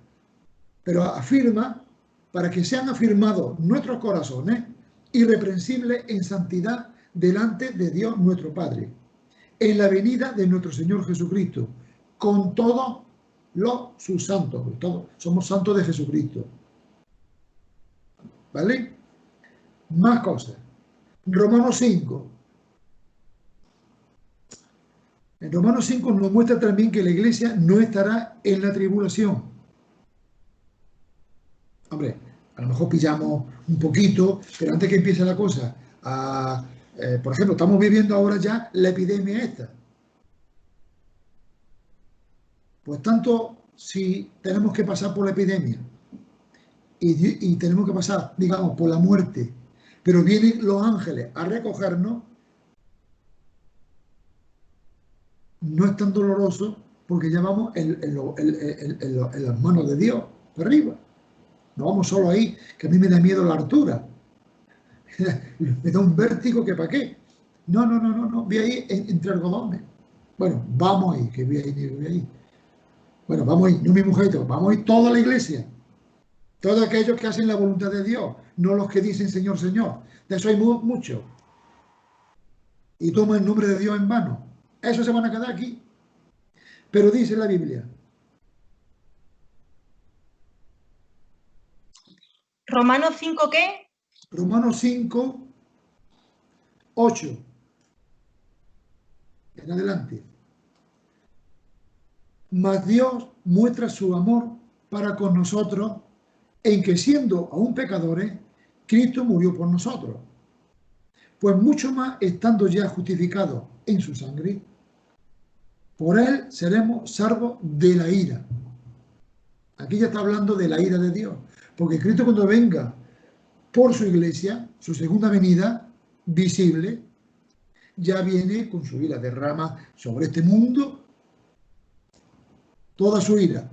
Pero afirma, para que sean afirmados nuestros corazones irreprensibles en santidad delante de Dios nuestro Padre, en la venida de nuestro Señor Jesucristo, con todos sus santos. Todos somos santos de Jesucristo. ¿Vale? Más cosas. Romanos 5. En Romanos 5 nos muestra también que la iglesia no estará en la tribulación. Hombre, a lo mejor pillamos un poquito, pero antes que empiece la cosa, por ejemplo, estamos viviendo ahora ya la epidemia esta. Pues tanto si tenemos que pasar por la epidemia y tenemos que pasar, digamos, por la muerte, pero vienen los ángeles a recogernos, no es tan doloroso porque ya vamos en las manos de Dios, para arriba. No vamos solo ahí, que a mí me da miedo la altura. Me da un vértigo que para qué. No, voy ahí entre algodones. Bueno, vamos ahí, que voy ahí. Bueno, vamos ahí, no mi mujer, vamos ahí toda la iglesia. Todos aquellos que hacen la voluntad de Dios, no los que dicen Señor, Señor. De eso hay mucho. Y toman el nombre de Dios en vano. Esos se van a quedar aquí. Pero dice la Biblia, ¿Romanos 5 qué? Romanos 5, 8. En adelante. Mas Dios muestra su amor para con nosotros en que siendo aún pecadores, Cristo murió por nosotros. Pues mucho más estando ya justificados en su sangre, por él seremos salvos de la ira. Aquí ya está hablando de la ira de Dios, porque Cristo cuando venga por su iglesia, su segunda venida visible, ya viene con su ira, derrama sobre este mundo toda su ira.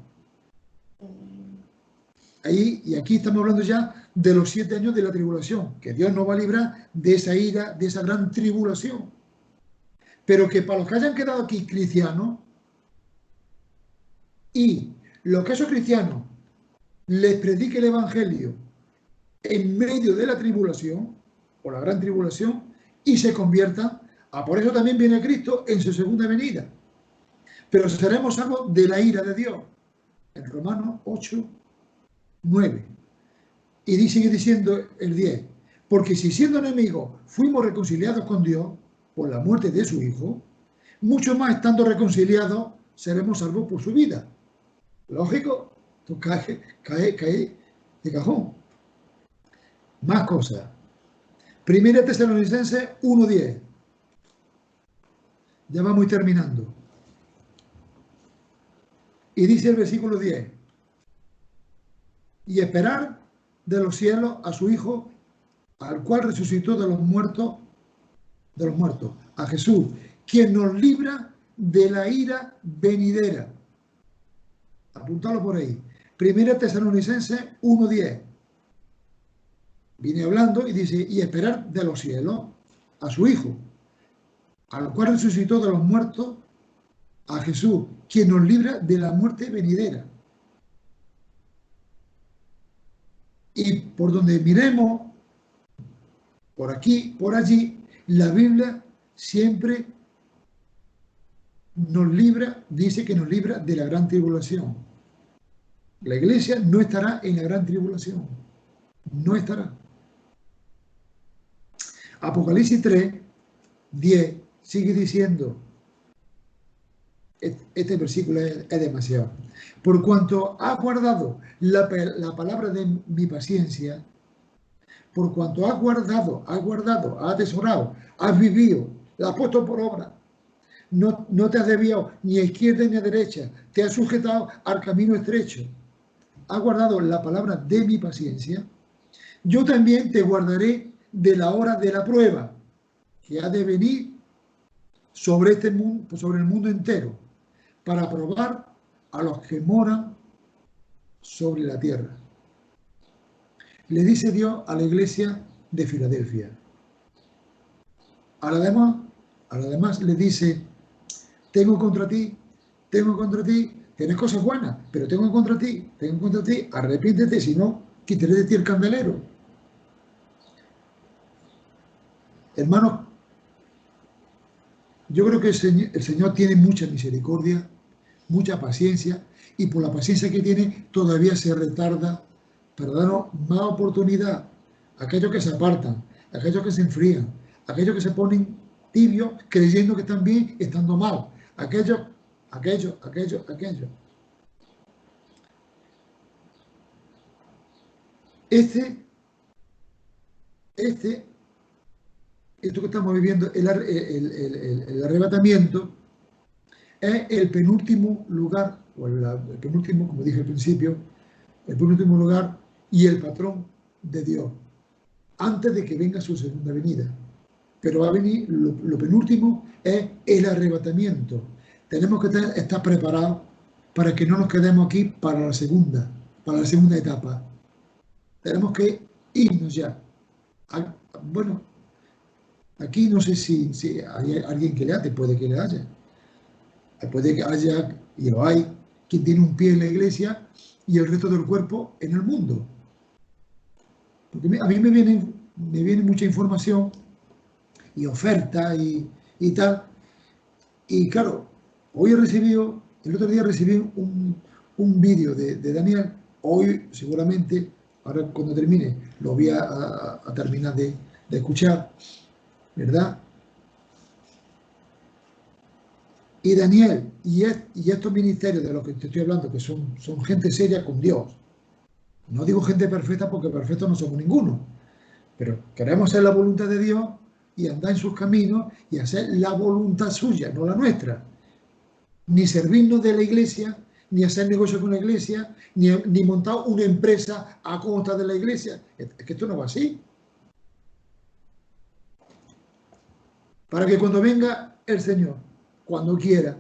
Ahí, y aquí estamos hablando ya de los 7 años de la tribulación, que Dios nos va a librar de esa ira, de esa gran tribulación. Pero que para los que hayan quedado aquí cristianos, y los que esos cristianos les predique el Evangelio en medio de la tribulación, o la gran tribulación, y se conviertan, por eso también viene Cristo en su segunda venida. Pero seremos salvos de la ira de Dios. En Romanos 8, 9. Y sigue diciendo el 10. Porque si siendo enemigos fuimos reconciliados con Dios por la muerte de su Hijo, mucho más estando reconciliados seremos salvos por su vida. Lógico, tú cae de cajón. Más cosas. Primera Tesalonicenses 1:10. Ya vamos terminando. Y dice el versículo 10. Y esperar de los cielos a su Hijo, al cual resucitó de los muertos, a Jesús, quien nos libra de la ira venidera. Apuntalo por ahí. Primera Tesalonicenses 1:10. Viene hablando y dice, y esperar de los cielos a su Hijo, al cual resucitó de los muertos, a Jesús, quien nos libra de la muerte venidera. Y por donde miremos, por aquí, por allí, la Biblia siempre nos libra, dice que nos libra de la gran tribulación. La iglesia no estará en la gran tribulación. No estará. Apocalipsis 3, 10, sigue diciendo, este versículo es demasiado. Por cuanto has guardado la palabra de mi paciencia, por cuanto has guardado, has atesorado, has vivido, la has puesto por obra, no te has desviado ni a izquierda ni a derecha, te has sujetado al camino estrecho, has guardado la palabra de mi paciencia, yo también te guardaré de la hora de la prueba que ha de venir sobre este mundo, sobre el mundo entero, para probar a los que moran sobre la tierra. Le dice Dios a la iglesia de Filadelfia. A la demás le dice, tengo contra ti, tienes cosas buenas, pero tengo contra ti, arrepiéntete, si no, quitaré de ti el candelero. Hermanos, yo creo que el Señor tiene mucha misericordia, mucha paciencia, y por la paciencia que tiene todavía se retarda para darnos más oportunidad a aquellos que se apartan, a aquellos que se enfrían, a aquellos que se ponen tibios creyendo que están bien, estando mal, aquellos. Esto que estamos viviendo, el arrebatamiento, es el penúltimo lugar, o el penúltimo, como dije al principio, el penúltimo lugar y el patrón de Dios, antes de que venga su segunda venida. Pero va a venir, lo penúltimo es el arrebatamiento. Tenemos que estar preparados para que no nos quedemos aquí para la segunda etapa. Tenemos que irnos ya. Bueno, aquí no sé si hay alguien que le ate, puede que le haya. Puede que haya, y lo hay, quien tiene un pie en la iglesia y el resto del cuerpo en el mundo. Porque a mí me viene mucha información y oferta y tal. Y claro, el otro día recibí un vídeo de Daniel, hoy seguramente Ahora cuando termine lo voy a terminar de escuchar, ¿verdad? Y Daniel y estos ministerios de los que te estoy hablando, que son gente seria con Dios. No digo gente perfecta porque perfectos no somos ninguno, pero queremos hacer la voluntad de Dios y andar en sus caminos y hacer la voluntad suya, no la nuestra. Ni servirnos de la iglesia, ni hacer negocio con la iglesia, ni montar una empresa a costa de la iglesia. Es que esto no va así. Para que cuando venga el Señor, cuando quiera,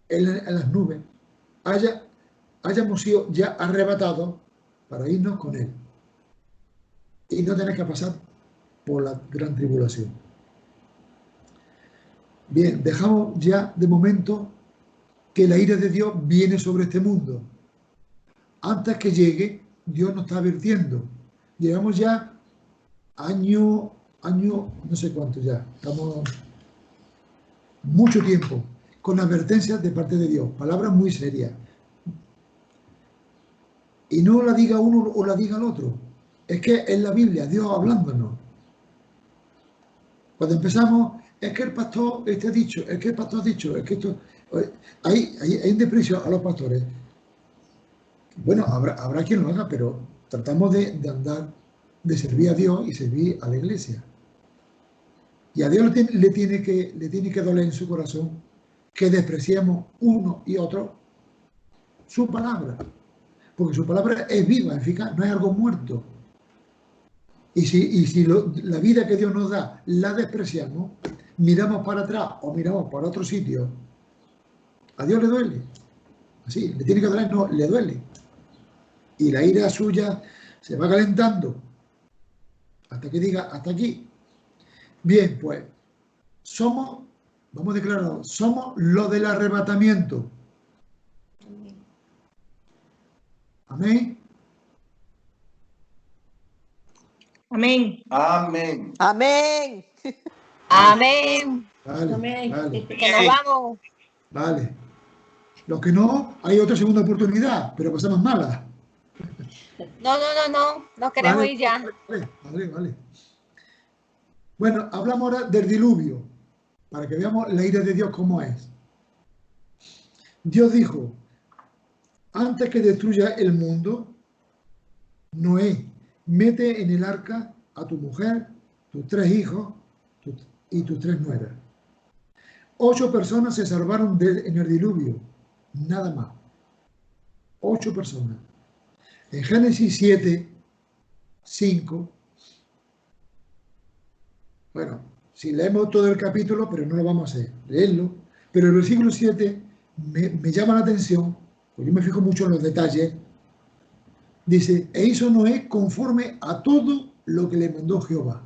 en las nubes, hayamos sido ya arrebatados para irnos con Él y no tener que pasar por la gran tribulación. Bien, dejamos ya de momento que la ira de Dios viene sobre este mundo. Antes que llegue, Dios nos está advirtiendo. Llevamos ya año, no sé cuánto ya, estamos mucho tiempo con advertencias de parte de Dios, palabras muy serias. Y no la diga uno o la diga el otro. Es que es la Biblia, Dios hablándonos. Cuando empezamos, es que el pastor ha dicho, es que el pastor ha dicho, es que esto... Hay un desprecio a los pastores. Bueno, habrá quien lo haga, pero tratamos de andar, de servir a Dios y servir a la iglesia. Y a Dios le tiene que doler en su corazón que despreciemos uno y otro su palabra. Porque su palabra es viva, eficaz, no es algo muerto. Y si la vida que Dios nos da la despreciamos, miramos para atrás o miramos para otro sitio, a Dios le duele. Así, le tiene que doler, no, le duele. Y la ira suya se va calentando hasta que diga, hasta aquí. Bien, pues, vamos a declarar, somos los del arrebatamiento. Amén. Amén. Amén. Amén. Amén. Vale, Amén. vale, Que nos vamos. vale. Los que no, hay otra segunda oportunidad, pero pasamos malas. No. Nos queremos Vale, ir ya. vale. Bueno, hablamos ahora del diluvio, para que veamos la ira de Dios cómo es. Dios dijo, antes que destruya el mundo, Noé, mete en el arca a tu mujer, tus 3 hijos y tus 3 nueras. 8 personas se salvaron en el diluvio, nada más. 8 personas. En Génesis 7, 5, bueno, si leemos todo el capítulo, pero no lo vamos a hacer, leerlo, pero el versículo 7 me llama la atención, pues yo me fijo mucho en los detalles. Dice, e hizo Noé conforme a todo lo que le mandó Jehová.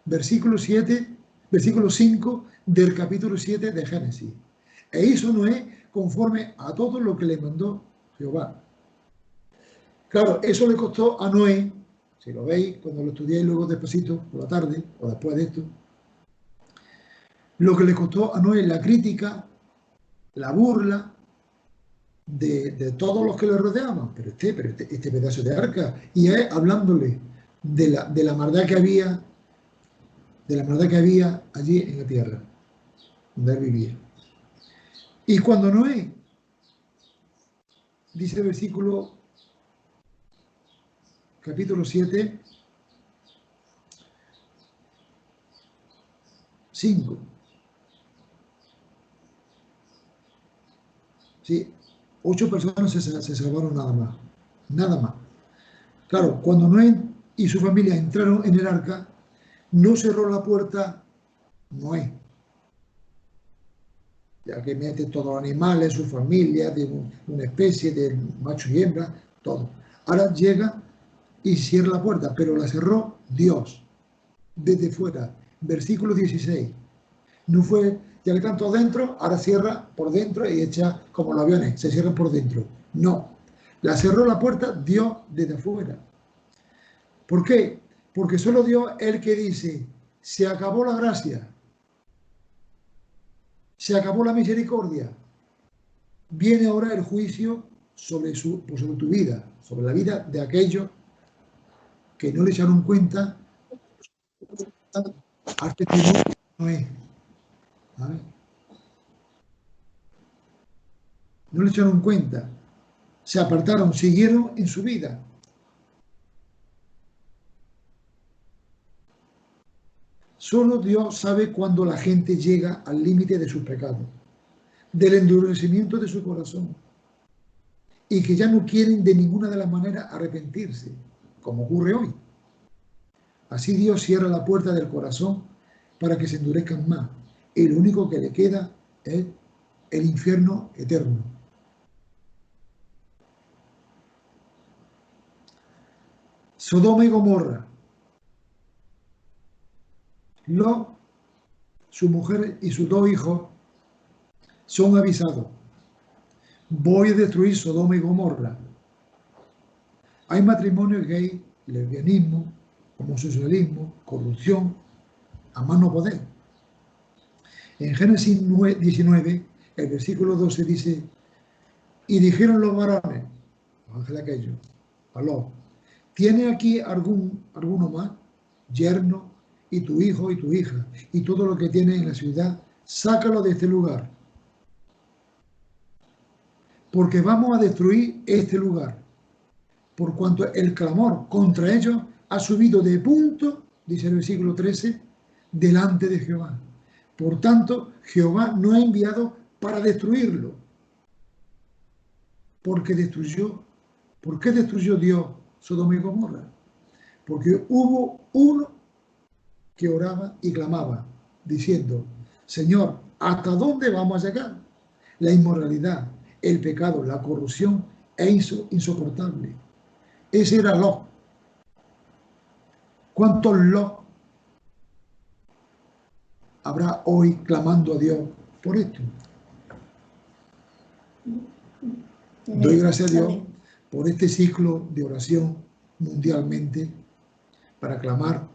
Versículo 5 del capítulo 7 de Génesis. E hizo Noé conforme a todo lo que le mandó Jehová. Claro, eso le costó a Noé, si lo veis, cuando lo estudiéis luego despacito, por la tarde, o después de esto, lo que le costó a Noé la crítica, la burla de todos los que le rodeaban, pero este pedazo de arca, y es hablándole de la maldad que había, allí en la tierra, donde él vivía. Y cuando Noé, dice el versículo capítulo 7, 5. Sí, 8 personas se salvaron nada más. Nada más. Claro, cuando Noé y su familia entraron en el arca, no cerró la puerta Noé, ya que mete todos los animales, su familia, de una especie de macho y hembra, todo. Ahora llega y cierra la puerta, pero la cerró Dios, desde fuera. Versículo 16. No fue, ya que están todos dentro, ahora cierra por dentro y echa como los aviones, se cierran por dentro. No, la cerró la puerta Dios desde afuera. ¿Por qué? Porque solo Dios es el que dice, se acabó la gracia, se acabó la misericordia, viene ahora el juicio sobre tu vida, sobre la vida de aquellos que no le echaron cuenta al testimonio de Noé. ¿Vale? No le echaron cuenta, se apartaron, siguieron en su vida. Solo Dios sabe cuándo la gente llega al límite de sus pecados, del endurecimiento de su corazón, y que ya no quieren de ninguna de las maneras arrepentirse, como ocurre hoy. Así Dios cierra la puerta del corazón para que se endurezcan más, y lo único que le queda es el infierno eterno. Sodoma y Gomorra. Lot, su mujer y sus 2 hijos son avisados. Voy a destruir Sodoma y Gomorra. Hay matrimonios gay, lesbianismo, homosexualismo, corrupción, a más no poder. En Génesis 19, el versículo 12 dice, y dijeron los varones, los ángeles aquellos, a Lot, ¿tiene aquí alguno más? Yerno, y tu hijo y tu hija, y todo lo que tiene en la ciudad, sácalo de este lugar, porque vamos a destruir este lugar, por cuanto el clamor contra ellos ha subido de punto, dice el versículo 13, delante de Jehová. Por tanto, Jehová no ha enviado para destruirlo, porque destruyó. ¿Por qué destruyó Dios Sodoma y Gomorra? Porque hubo uno que oraba y clamaba, diciendo, Señor, ¿hasta dónde vamos a llegar? La inmoralidad, el pecado, la corrupción es insoportable. Ese era Lot. ¿Cuántos Lot habrá hoy clamando a Dios por esto? Doy gracias a Dios por este ciclo de oración mundialmente para clamar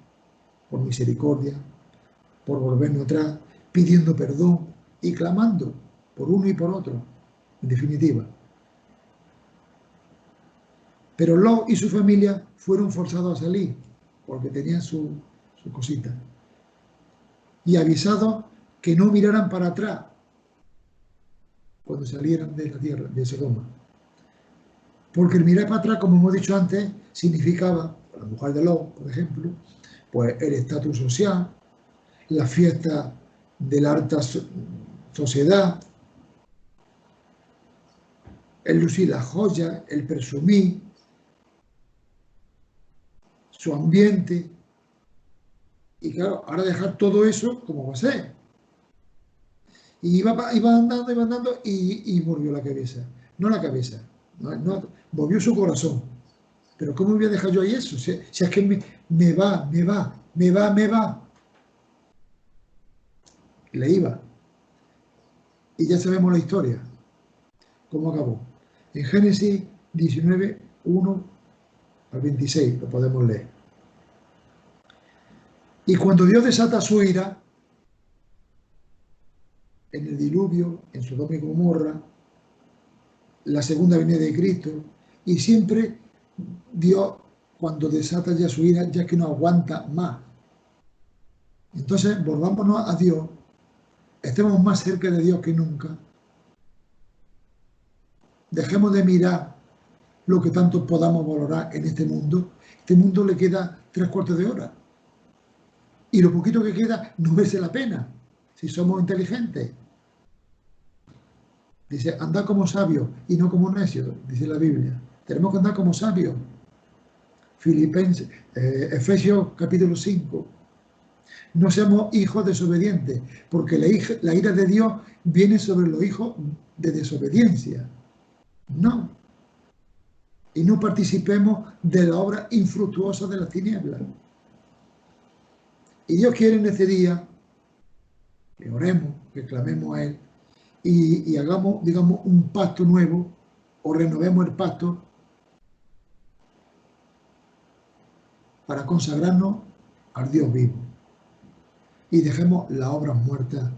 por misericordia, por volvernos atrás, pidiendo perdón y clamando por uno y por otro, en definitiva. Pero Lot y su familia fueron forzados a salir porque tenían su cosita. Y avisados que no miraran para atrás cuando salieran de la tierra, de Sodoma. Porque el mirar para atrás, como hemos dicho antes, significaba, la mujer de Lot, por ejemplo, pues el estatus social, la fiesta de la alta sociedad, el lucir las joyas, el presumir, su ambiente. Y claro, ahora dejar todo eso, ¿cómo va a ser? Y iba andando y volvió la cabeza. No la cabeza, no, volvió su corazón. Pero ¿cómo voy a dejar yo ahí eso? Si es que me va. Le iba. Y ya sabemos la historia. ¿Cómo acabó? En Génesis 19, 1 al 26 lo podemos leer. Y cuando Dios desata su ira, en el diluvio, en Sodoma y Gomorra, la segunda venida de Cristo, y siempre Dios, cuando desata ya su ira, ya que no aguanta más. Entonces, volvámonos a Dios, estemos más cerca de Dios que nunca. Dejemos de mirar lo que tanto podamos valorar en este mundo. Este mundo le queda 3/4 de hora. Y lo poquito que queda no merece la pena, si somos inteligentes. Dice, andad como sabios y no como necios, dice la Biblia. Tenemos que andar como sabios. Efesios capítulo 5. No seamos hijos desobedientes, porque la ira de Dios viene sobre los hijos de desobediencia. No. Y no participemos de la obra infructuosa de las tinieblas. Y Dios quiere en este día que oremos, que clamemos a Él y hagamos, digamos, un pacto nuevo o renovemos el pacto para consagrarnos al Dios vivo y dejemos las obras muertas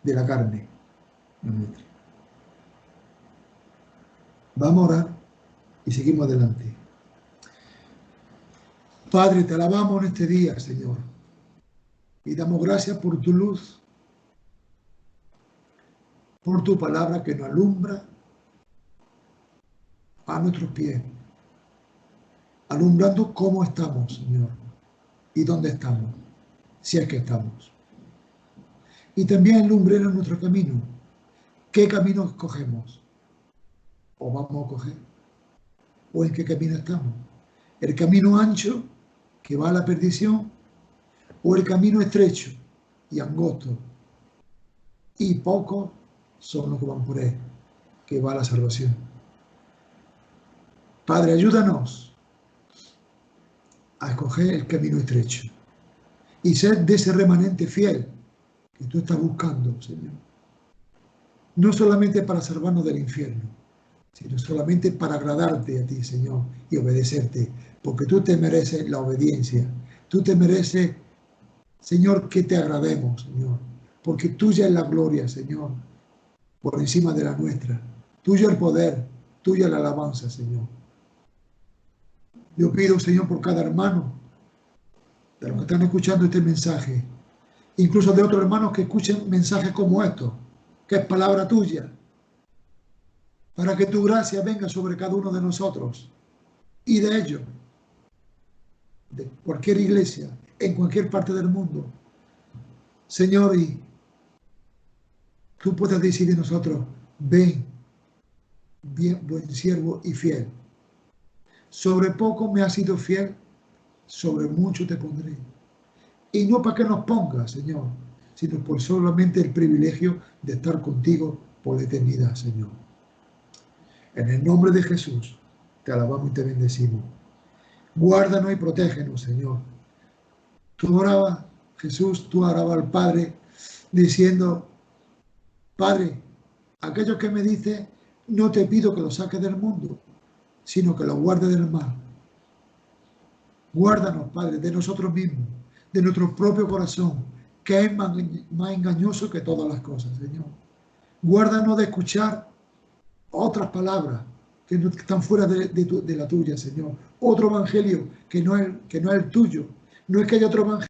de la carne. Vamos a orar y seguimos adelante. Padre, te alabamos en este día, Señor, y damos gracias por tu luz, por tu palabra que nos alumbra a nuestros pies, alumbrando cómo estamos, Señor, y dónde estamos, si es que estamos. Y también alumbremos nuestro camino. ¿Qué camino escogemos? ¿O vamos a coger? ¿O en qué camino estamos? ¿El camino ancho que va a la perdición? ¿O el camino estrecho y angosto? Y pocos son los que van por él, que va a la salvación. Padre, ayúdanos a escoger el camino estrecho y ser de ese remanente fiel que tú estás buscando, Señor. No solamente para salvarnos del infierno, sino solamente para agradarte a ti, Señor, y obedecerte, porque tú te mereces la obediencia. Tú te mereces, Señor, que te agrademos, Señor, porque tuya es la gloria, Señor, por encima de la nuestra. Tuyo el poder, tuya la alabanza, Señor. Yo pido, Señor, por cada hermano, de los que están escuchando este mensaje, incluso de otros hermanos que escuchen mensajes como estos, que es palabra tuya, para que tu gracia venga sobre cada uno de nosotros y de ellos, de cualquier iglesia, en cualquier parte del mundo. Señor, y tú puedes decir de nosotros, ven, bien, buen siervo y fiel. Sobre poco me has sido fiel, sobre mucho te pondré. Y no para que nos pongas, Señor, sino por solamente el privilegio de estar contigo por la eternidad, Señor. En el nombre de Jesús, te alabamos y te bendecimos. Guárdanos y protégenos, Señor. Tú orabas, Jesús, tú orabas al Padre diciendo, Padre, aquellos que me dicen, no te pido que los saques del mundo, sino que los guardes del mal. Guárdanos, Padre, de nosotros mismos, de nuestro propio corazón, que es más engañoso que todas las cosas, Señor. Guárdanos de escuchar otras palabras que están fuera de la tuya, Señor. Otro evangelio que no es el tuyo. No es que haya otro evangelio